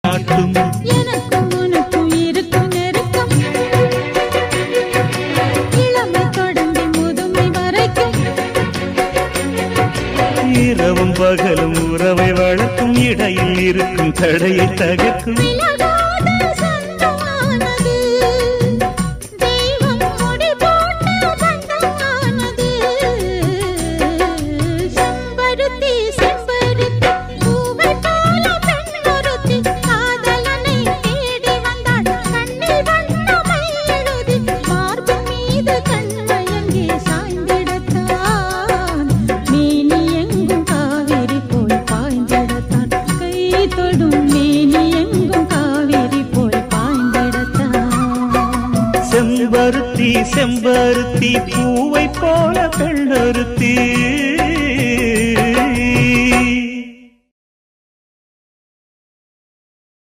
காட்டும். எனக்கும் உனக்கும் இருக்கும் நெருக்கம் இளமை தொடங்கி முதுமை வரைக்கும். இரவும் பகலும் உறவை வளர்க்கும் இடையில் இருக்கும் தடையை தகர்க்கும். செம்பருத்தி செம்பருத்தி பூவை போல பெண்ணொருத்தி